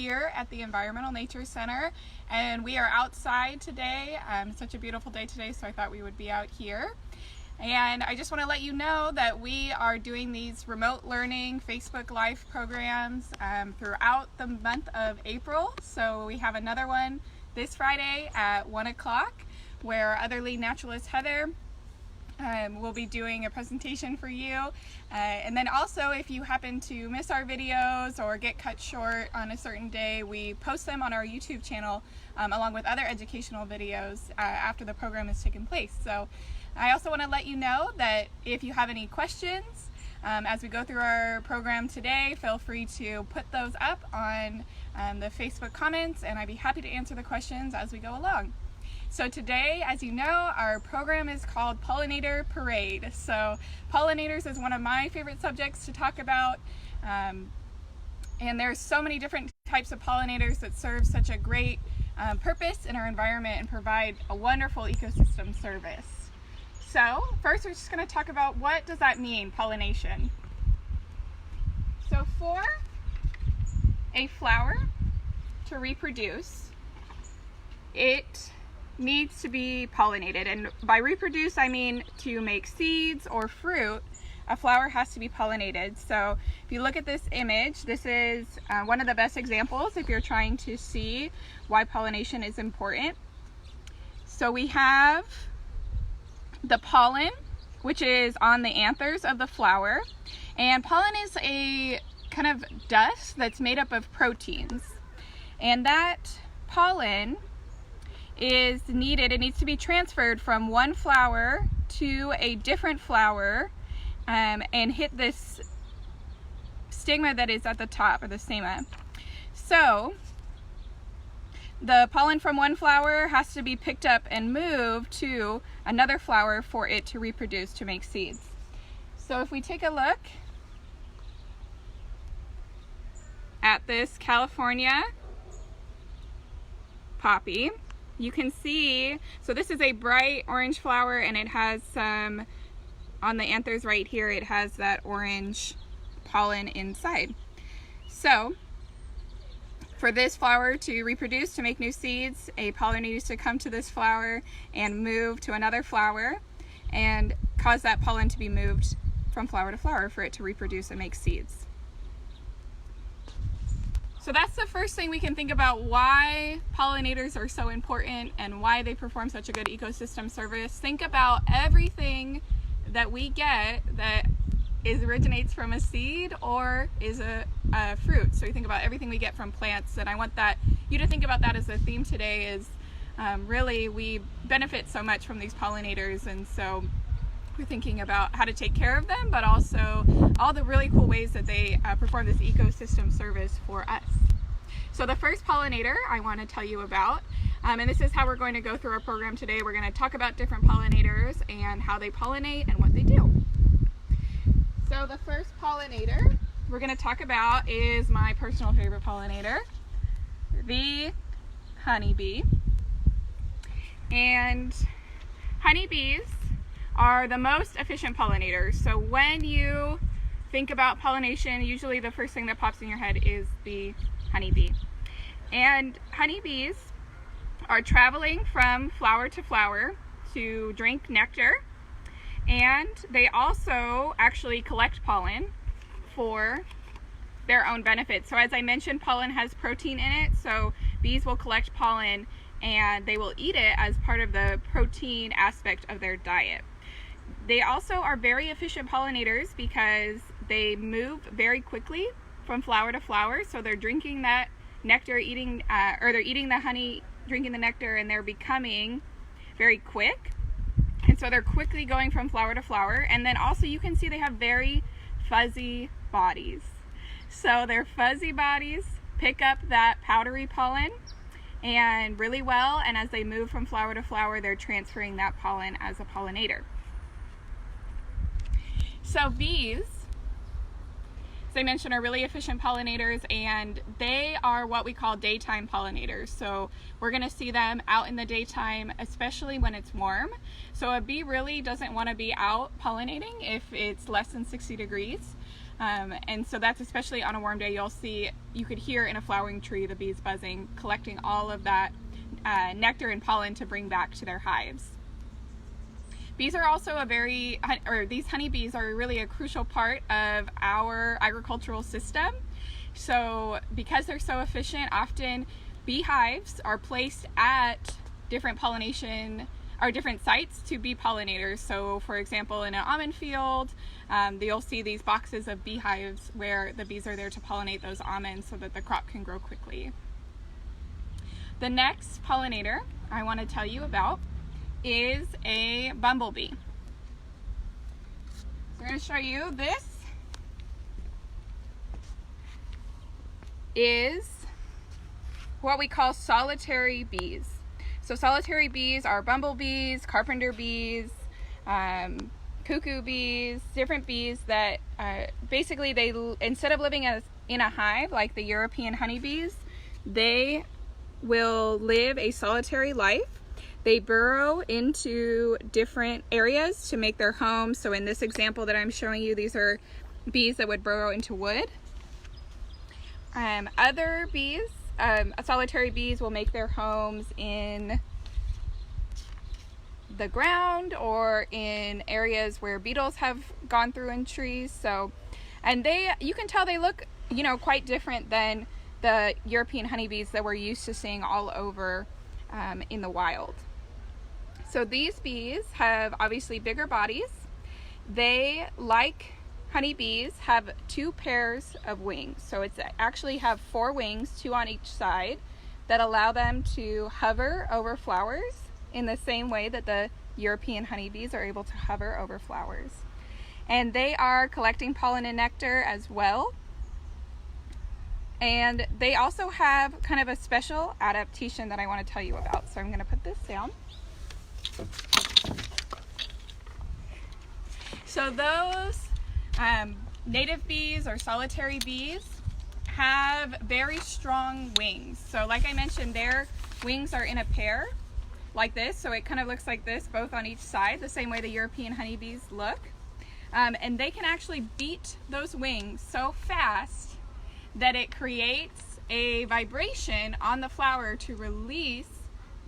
here at the Environmental Nature Center, and we are outside today. It's such a beautiful day today, so I thought we would be out here. And I just want to let you know that we are doing these remote learning Facebook Live programs throughout the month of April. So we have another one this Friday at 1 o'clock where other lead naturalist Heather will be doing a presentation for you. And then also, if you happen to miss our videos or get cut short on a certain day, we post them on our YouTube channel along with other educational videos after the program has taken place. So I also want to let you know that if you have any questions as we go through our program today, feel free to put those up on the Facebook comments, and I'd be happy to answer the questions as we go along. So today, as you know, our program is called Pollinator Parade. So pollinators is one of my favorite subjects to talk about. And there's so many different types of pollinators that serve such a great purpose in our environment and provide a wonderful ecosystem service. So first, we're just going to talk about what does that mean, pollination. So for a flower to reproduce, it needs to be pollinated, and by reproduce I mean to make seeds or fruit. A flower has to be pollinated. So if you look at this image, this is one of the best examples if you're trying to see why pollination is important. So we have the pollen, which is on the anthers of the flower, and pollen is a kind of dust that's made up of proteins, and that pollen is needed. It needs to be transferred from one flower to a different flower and hit this stigma that is at the top, or the stigma. So the pollen from one flower has to be picked up and moved to another flower for it to reproduce, to make seeds. So if we take a look at this California poppy, you can see, so this is a bright orange flower, and it has some, on the anthers right here, it has that orange pollen inside. So for this flower to reproduce, to make new seeds, a pollen needs to come to this flower and move to another flower and cause that pollen to be moved from flower to flower for it to reproduce and make seeds. So that's the first thing we can think about why pollinators are so important and why they perform such a good ecosystem service. Think about everything that we get that originates from a seed or is a fruit. So you think about everything we get from plants, and I want you to think about that as a theme today. Is really, we benefit so much from these pollinators, and so we're thinking about how to take care of them, but also all the really cool ways that they perform this ecosystem service for us. So the first pollinator I want to tell you about, and this is how we're going to go through our program today. We're going to talk about different pollinators and how they pollinate and what they do. So the first pollinator we're going to talk about is my personal favorite pollinator, the honeybee. And honeybees are the most efficient pollinators. So when you think about pollination, usually the first thing that pops in your head is the honeybee. And honeybees are traveling from flower to flower to drink nectar, and they also actually collect pollen for their own benefit. So as I mentioned, pollen has protein in it, so bees will collect pollen and they will eat it as part of the protein aspect of their diet. They also are very efficient pollinators because they move very quickly from flower to flower. So they're drinking that nectar, they're eating the honey, drinking the nectar, and they're becoming very quick. And so they're quickly going from flower to flower. And then also you can see they have very fuzzy bodies. So their fuzzy bodies pick up that powdery pollen and really well, and as they move from flower to flower, they're transferring that pollen as a pollinator. So bees, as I mentioned, are really efficient pollinators, and they are what we call daytime pollinators. So we're going to see them out in the daytime, especially when it's warm. So a bee really doesn't want to be out pollinating if it's less than 60 degrees. And so that's especially on a warm day. You could hear in a flowering tree the bees buzzing, collecting all of that nectar and pollen to bring back to their hives. Bees are also these honeybees are really a crucial part of our agricultural system. So because they're so efficient, often beehives are placed at different different sites to be pollinators. So for example, in an almond field, you'll see these boxes of beehives where the bees are there to pollinate those almonds so that the crop can grow quickly. The next pollinator I want to tell you about is a bumblebee. So I'm going to show you this is what we call solitary bees. So solitary bees are bumblebees, carpenter bees, cuckoo bees, different bees that basically instead of living in a hive like the European honeybees, they will live a solitary life. They burrow into different areas to make their homes. So in this example that I'm showing you, these are bees that would burrow into wood. Other bees, solitary bees will make their homes in the ground or in areas where beetles have gone through in trees. And you can tell they look, quite different than the European honeybees that we're used to seeing all over in the wild. So these bees have obviously bigger bodies. They, like honeybees, have 2 pairs of wings. So it's actually have 4 wings, 2 on each side, that allow them to hover over flowers in the same way that the European honeybees are able to hover over flowers. And they are collecting pollen and nectar as well. And they also have kind of a special adaptation that I want to tell you about. So I'm going to put this down. So those native bees or solitary bees have very strong wings. So like I mentioned, their wings are in a pair like this. So it kind of looks like this, both on each side, the same way the European honeybees look. And they can actually beat those wings so fast that it creates a vibration on the flower to release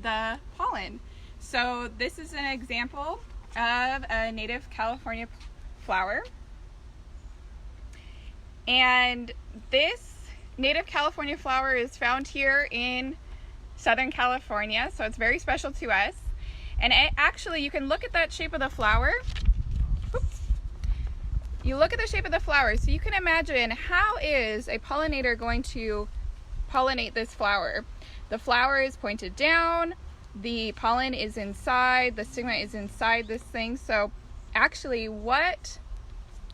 the pollen. So this is an example of a native California flower. And this native California flower is found here in Southern California, so it's very special to us. And actually, you can look at that shape of the flower. Oops. You look at the shape of the flower, so you can imagine, how is a pollinator going to pollinate this flower? The flower is pointed down, the pollen is inside, the stigma is inside this thing. So actually what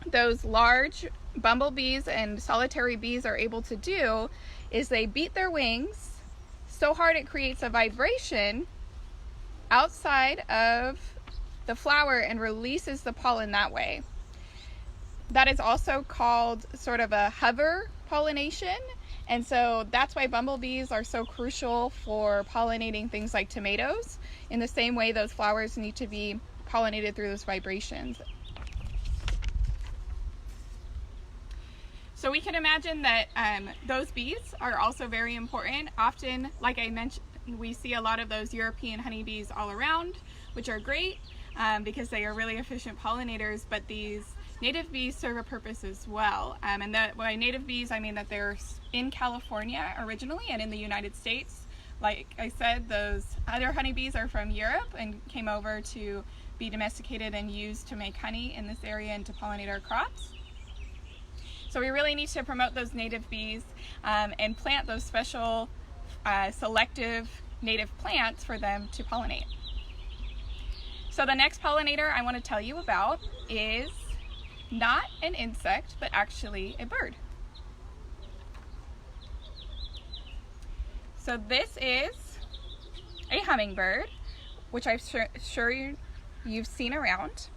those large bumblebees and solitary bees are able to do is they beat their wings so hard it creates a vibration outside of the flower and releases the pollen that way. That is also called sort of a hover pollination. And so that's why bumblebees are so crucial for pollinating things like tomatoes. In the same way, those flowers need to be pollinated through those vibrations. So we can imagine that those bees are also very important. Often, like I mentioned, we see a lot of those European honeybees all around, which are great because they are really efficient pollinators, but these native bees serve a purpose as well. And by native bees, I mean that they're in California originally and in the United States. Like I said, those other honeybees are from Europe and came over to be domesticated and used to make honey in this area and to pollinate our crops. So we really need to promote those native bees and plant those special selective native plants for them to pollinate. So the next pollinator I want to tell you about is not an insect, but actually a bird. So this is a hummingbird, which I'm sure you've seen around,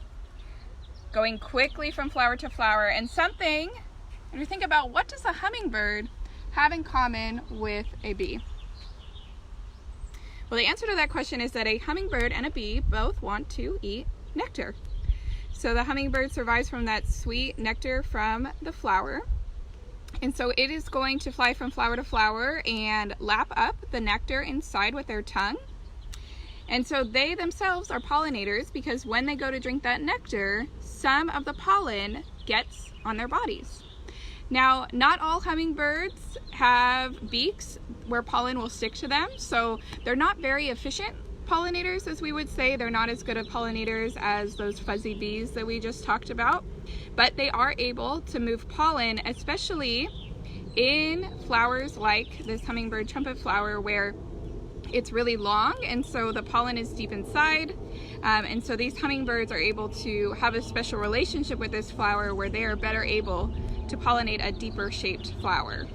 going quickly from flower to flower. And when you think about what does a hummingbird have in common with a bee? Well, the answer to that question is that a hummingbird and a bee both want to eat nectar. So the hummingbird survives from that sweet nectar from the flower. And so it is going to fly from flower to flower and lap up the nectar inside with their tongue. And so they themselves are pollinators because when they go to drink that nectar, some of the pollen gets on their bodies. Now, not all hummingbirds have beaks where pollen will stick to them, so they're not very efficient pollinators, as we would say. They're not as good of pollinators as those fuzzy bees that we just talked about, but they are able to move pollen, especially in flowers like this hummingbird trumpet flower where it's really long and so the pollen is deep inside, and so these hummingbirds are able to have a special relationship with this flower where they are better able to pollinate a deeper shaped flower.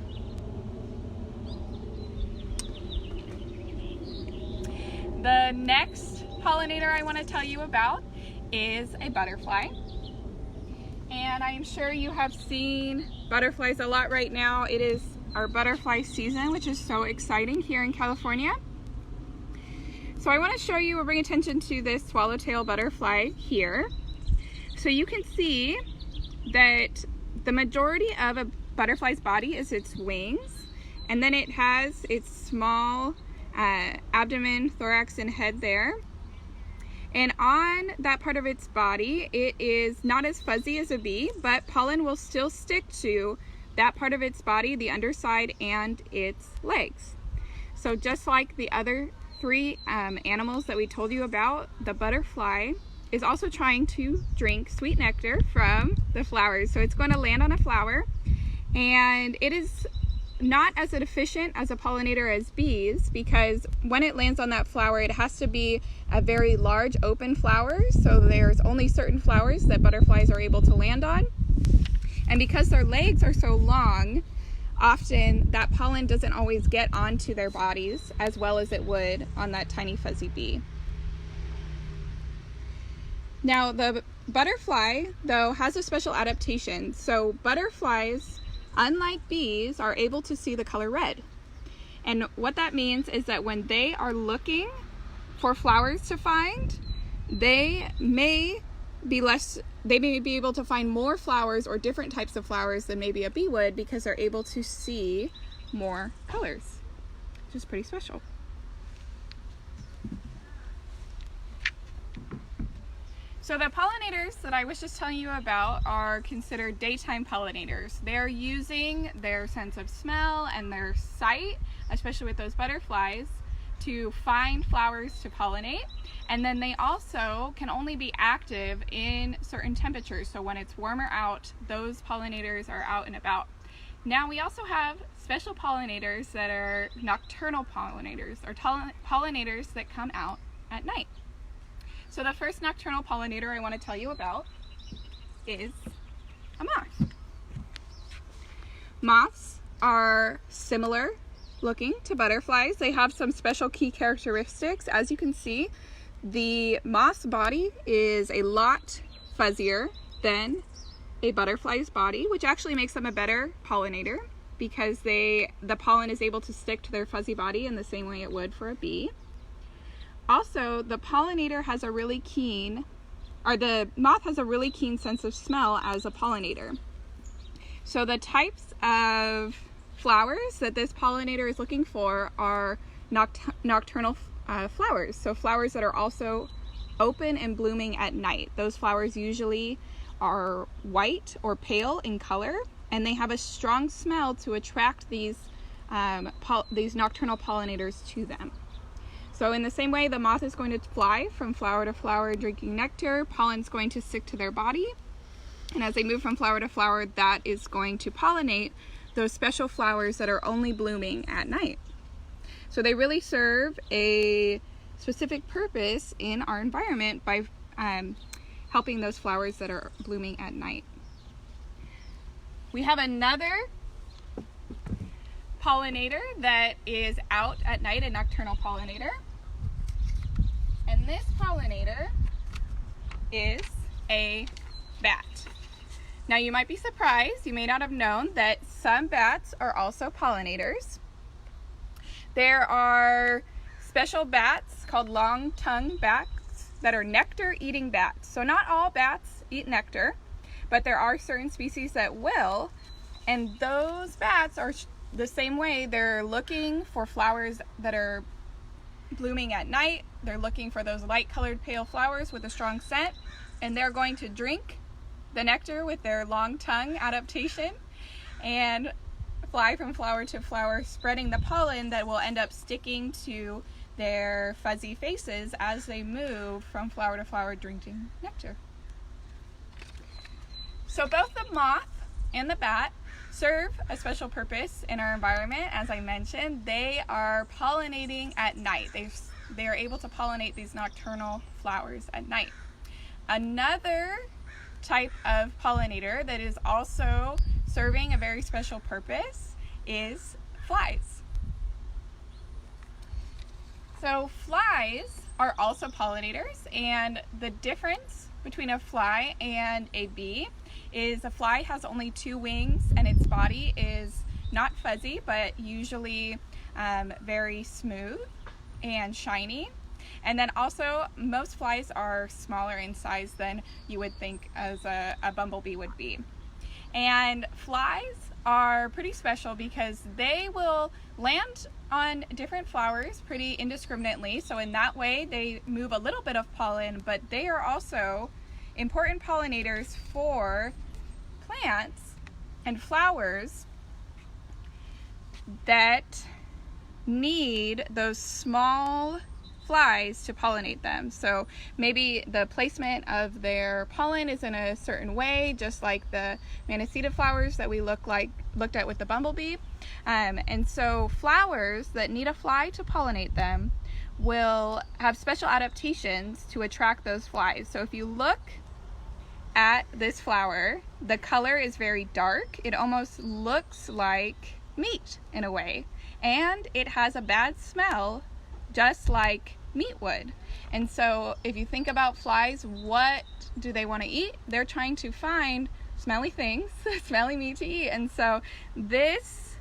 The next pollinator I want to tell you about is a butterfly. And I'm sure you have seen butterflies a lot right now. It is our butterfly season, which is so exciting here in California. So I want to show you or bring attention to this swallowtail butterfly here. So you can see that the majority of a butterfly's body is its wings, and then it has its small abdomen, thorax, and head there. And on that part of its body, it is not as fuzzy as a bee, but pollen will still stick to that part of its body, the underside, and its legs. So just like the other three animals that we told you about, the butterfly is also trying to drink sweet nectar from the flowers. So it's going to land on a flower, and it is not as efficient as a pollinator as bees, because when it lands on that flower, it has to be a very large open flower. So there's only certain flowers that butterflies are able to land on. And because their legs are so long, often that pollen doesn't always get onto their bodies as well as it would on that tiny fuzzy bee. Now the butterfly, though, has a special adaptation. So butterflies, unlike bees, are able to see the color red. And what that means is that when they are looking for flowers to find, they may be able to find more flowers or different types of flowers than maybe a bee would, because they're able to see more colors, which is pretty special. So the pollinators that I was just telling you about are considered daytime pollinators. They're using their sense of smell and their sight, especially with those butterflies, to find flowers to pollinate. And then they also can only be active in certain temperatures. So when it's warmer out, those pollinators are out and about. Now we also have special pollinators that are nocturnal pollinators, or pollinators that come out at night. So the first nocturnal pollinator I want to tell you about is a moth. Moths are similar looking to butterflies. They have some special key characteristics. As you can see, the moth's body is a lot fuzzier than a butterfly's body, which actually makes them a better pollinator because the pollen is able to stick to their fuzzy body in the same way it would for a bee. Also, the pollinator has a really keen, or the moth has a really keen sense of smell as a pollinator. So the types of flowers that this pollinator is looking for are nocturnal flowers. So flowers that are also open and blooming at night. Those flowers usually are white or pale in color, and they have a strong smell to attract these nocturnal pollinators to them. So in the same way, the moth is going to fly from flower to flower drinking nectar. Pollen's going to stick to their body, and as they move from flower to flower, that is going to pollinate those special flowers that are only blooming at night. So they really serve a specific purpose in our environment by helping those flowers that are blooming at night. We have another pollinator that is out at night, a nocturnal pollinator. And this pollinator is a bat. Now you might be surprised, you may not have known that some bats are also pollinators. There are special bats called long-tongued bats that are nectar-eating bats. So not all bats eat nectar, but there are certain species that will, and those bats are the same way. They're looking for flowers that are blooming at night. They're looking for those light-colored pale flowers with a strong scent, and they're going to drink the nectar with their long tongue adaptation and fly from flower to flower, spreading the pollen that will end up sticking to their fuzzy faces as they move from flower to flower drinking nectar. So both the moth and the bat serve a special purpose in our environment. As I mentioned, they are pollinating at night. They are able to pollinate these nocturnal flowers at night. Another type of pollinator that is also serving a very special purpose is flies. So flies are also pollinators, and the difference between a fly and a bee is a fly has only 2 wings, and its body is not fuzzy, but usually very smooth and shiny. And then also, most flies are smaller in size than you would think as a bumblebee would be. And flies are pretty special because they will land on different flowers pretty indiscriminately. So in that way, they move a little bit of pollen, but they are also important pollinators for plants and flowers that need those small flies to pollinate them. So maybe the placement of their pollen is in a certain way, just like the Manacita flowers that we looked at with the bumblebee. And so flowers that need a fly to pollinate them will have special adaptations to attract those flies. So if you look at this flower, the color is very dark. It almost looks like meat in a way, and it has a bad smell just like meat would. And so if you think about flies, what do they want to eat? They're trying to find smelly things, smelly meat to eat. And so this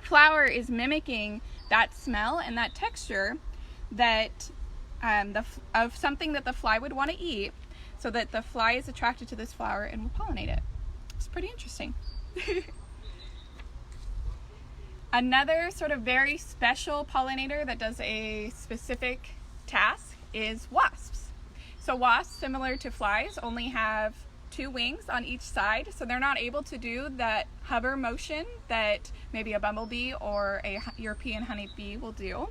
flower is mimicking that smell and that texture that of something that the fly would want to eat, so that the fly is attracted to this flower and will pollinate it. It's pretty interesting. Another sort of very special pollinator that does a specific task is wasps. So wasps, similar to flies, only have 2 wings on each side, so they're not able to do that hover motion that maybe a bumblebee or a European honeybee will do.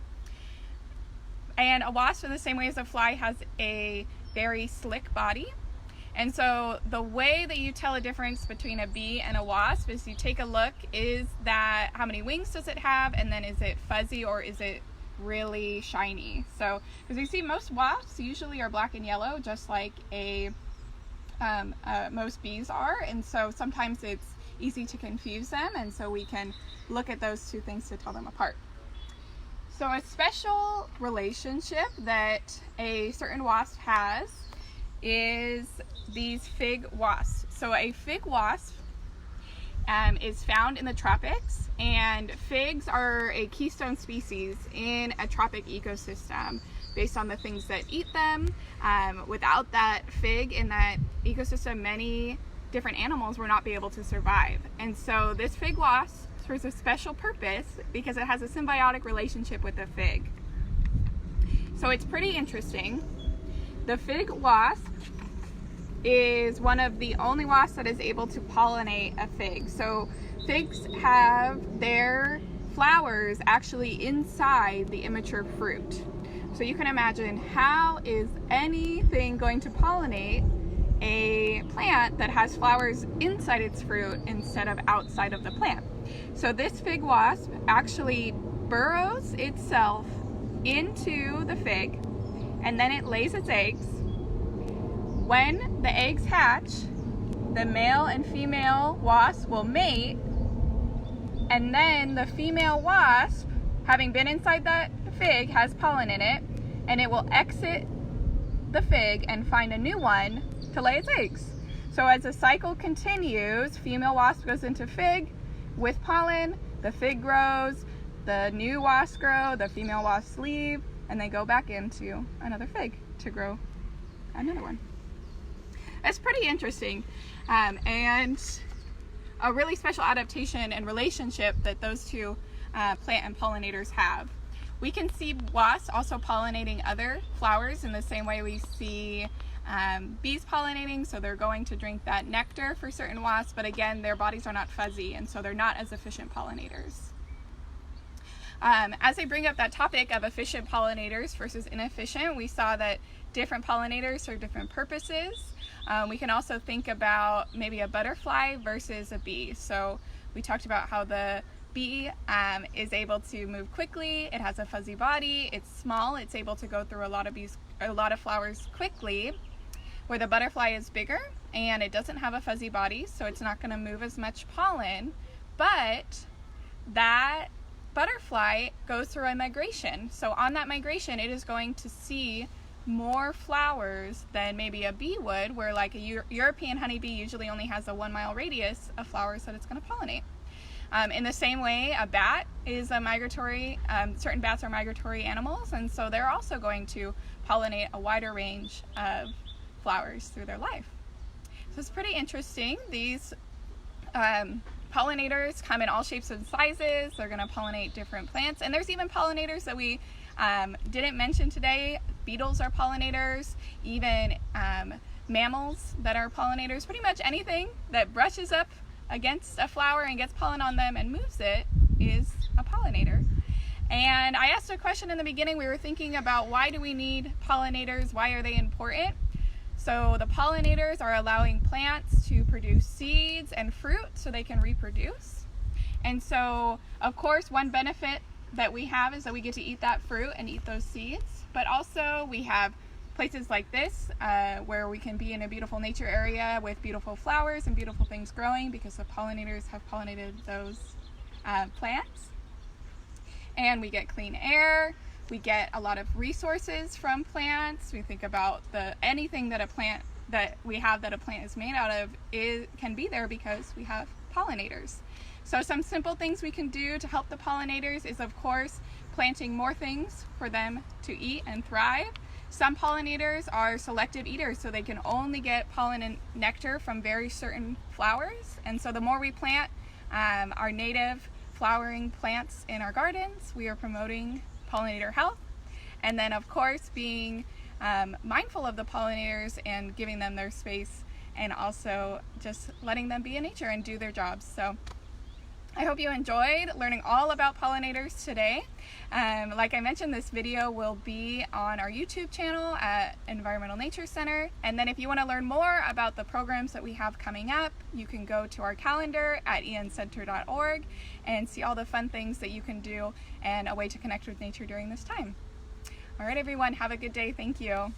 And a wasp, in the same way as a fly, has a very slick body. And so the way that you tell a difference between a bee and a wasp is you take a look, is that, how many wings does it have, and then is it fuzzy or is it really shiny? So, because you see most wasps usually are black and yellow, just like most bees are, and so sometimes it's easy to confuse them, and so we can look at those 2 things to tell them apart. So a special relationship that a certain wasp has is these fig wasps. So a fig wasp is found in the tropics, and figs are a keystone species in a tropic ecosystem based on the things that eat them. Without that fig in that ecosystem, many different animals will not be able to survive. And so this fig wasp serves a special purpose because it has a symbiotic relationship with the fig. So it's pretty interesting. The fig wasp is one of the only wasps that is able to pollinate a fig. So figs have their flowers actually inside the immature fruit. So you can imagine, how is anything going to pollinate a plant that has flowers inside its fruit instead of outside of the plant? So this fig wasp actually burrows itself into the fig, and then it lays its eggs. When the eggs hatch, the male and female wasp will mate, and then the female wasp, having been inside that fig, has pollen in it, and it will exit the fig and find a new one to lay its eggs. So as the cycle continues, female wasp goes into fig with pollen, the fig grows, the new wasps grow, the female wasps leave, and they go back into another fig to grow another one. It's pretty interesting, and a really special adaptation and relationship that those two plant and pollinators have. We can see wasps also pollinating other flowers in the same way we see bees pollinating, so they're going to drink that nectar for certain wasps, but again, their bodies are not fuzzy, and so they're not as efficient pollinators. As I bring up that topic of efficient pollinators versus inefficient, we saw that different pollinators serve different purposes. We can also think about maybe a butterfly versus a bee. So we talked about how the bee is able to move quickly, it has a fuzzy body, it's small, it's able to go through a lot of flowers quickly, where the butterfly is bigger and it doesn't have a fuzzy body, so it's not going to move as much pollen, but that butterfly goes through a migration. So on that migration, it is going to see more flowers than maybe a bee would, where like a European honeybee usually only has a 1 mile radius of flowers that it's going to pollinate. In the same way, a bat is a migratory, certain bats are migratory animals, and so they're also going to pollinate a wider range of flowers through their life. So it's pretty interesting. These pollinators come in all shapes and sizes. They're going to pollinate different plants, and there's even pollinators that we didn't mention today. Beetles are pollinators, even mammals that are pollinators. Pretty much anything that brushes up against a flower and gets pollen on them and moves it is a pollinator. And I asked a question in the beginning. We were thinking about, why do we need pollinators? Why are they important? So the pollinators are allowing plants to produce seeds and fruit so they can reproduce. And so, of course, one benefit that we have is that we get to eat that fruit and eat those seeds. But also we have places like this where we can be in a beautiful nature area with beautiful flowers and beautiful things growing because the pollinators have pollinated those plants. And we get clean air. We get a lot of resources from plants. We think about anything that a plant is made out of can be there because we have pollinators. So some simple things we can do to help the pollinators is, of course, planting more things for them to eat and thrive. Some pollinators are selective eaters, so they can only get pollen and nectar from very certain flowers. And so the more we plant our native flowering plants in our gardens, we are promoting pollinator health. And then, of course, being mindful of the pollinators and giving them their space, and also just letting them be in nature and do their jobs. So I hope you enjoyed learning all about pollinators today. Like I mentioned, this video will be on our YouTube channel at Environmental Nature Center. And then if you want to learn more about the programs that we have coming up, you can go to our calendar at encenter.org and see all the fun things that you can do and a way to connect with nature during this time. All right, everyone, have a good day. Thank you.